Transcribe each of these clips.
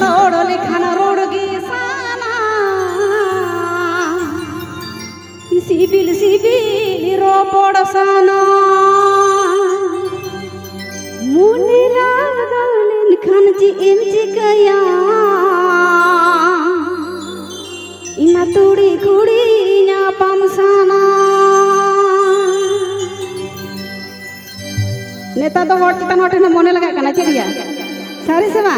road लिखन road गिसाना CIBIL CIBIL रो पड़साना मुनिरा लिखन जी इंची कया इना तुड़ी कुड़ी nya pamsana नेता तो हट चितान हट मने लगा कना चलिया सारी से बा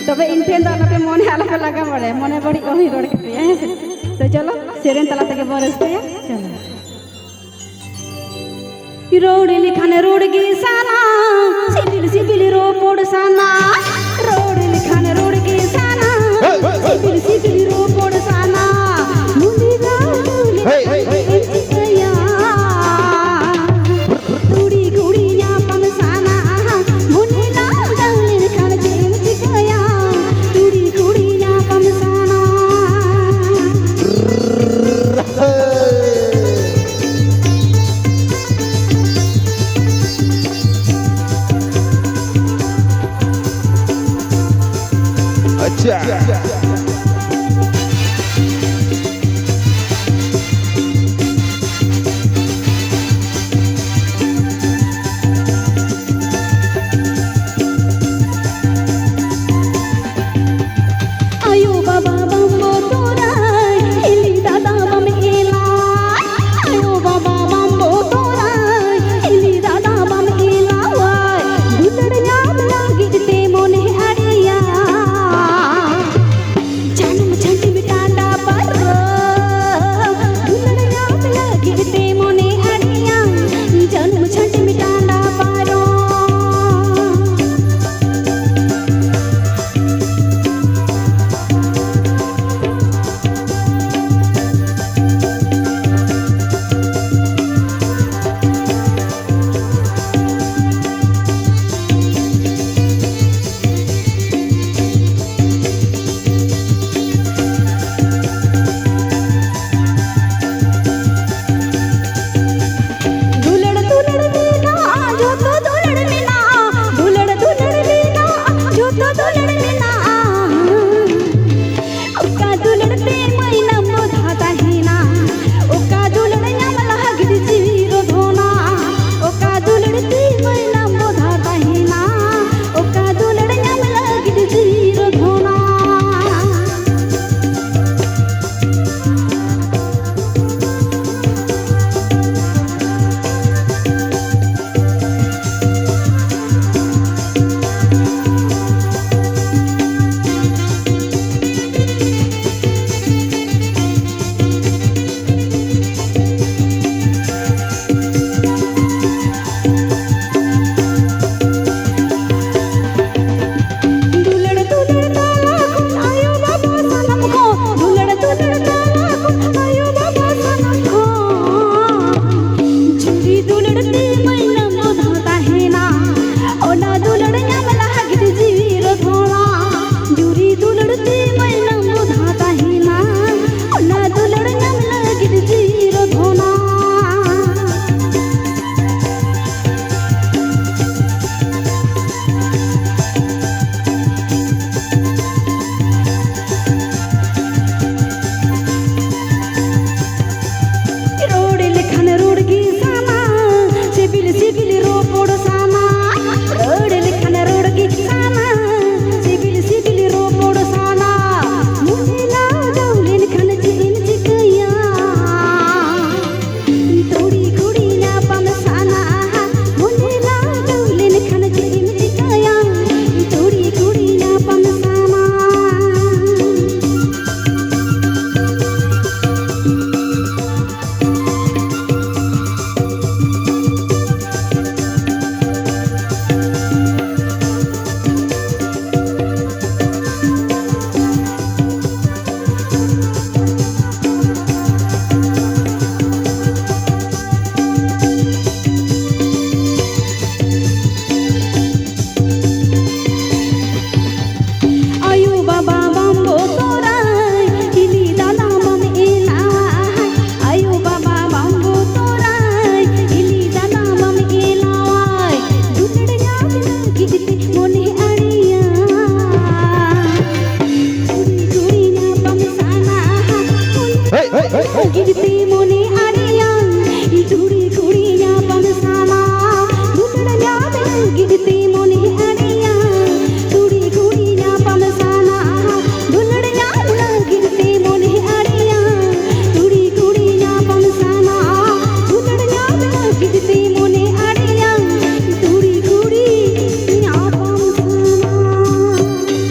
तबे इनफेन दा नटे मने आला पे लगा पड़े मने बड़ी ओही रोड के है तो चलो सेरेन तला तक बरस पे चलो रोड लिखाने रोड गिसाना सिबिल सिबिल रो पोड़साना रोड लिखाने रोड गिसाना सिबिल सिबिल रो पोड़साना मुनिरा कया तुड़ी गुड़िया पमसाना मुनिरा लिखन जी कया तुड़ी गुड़िया पमसाना अच्छा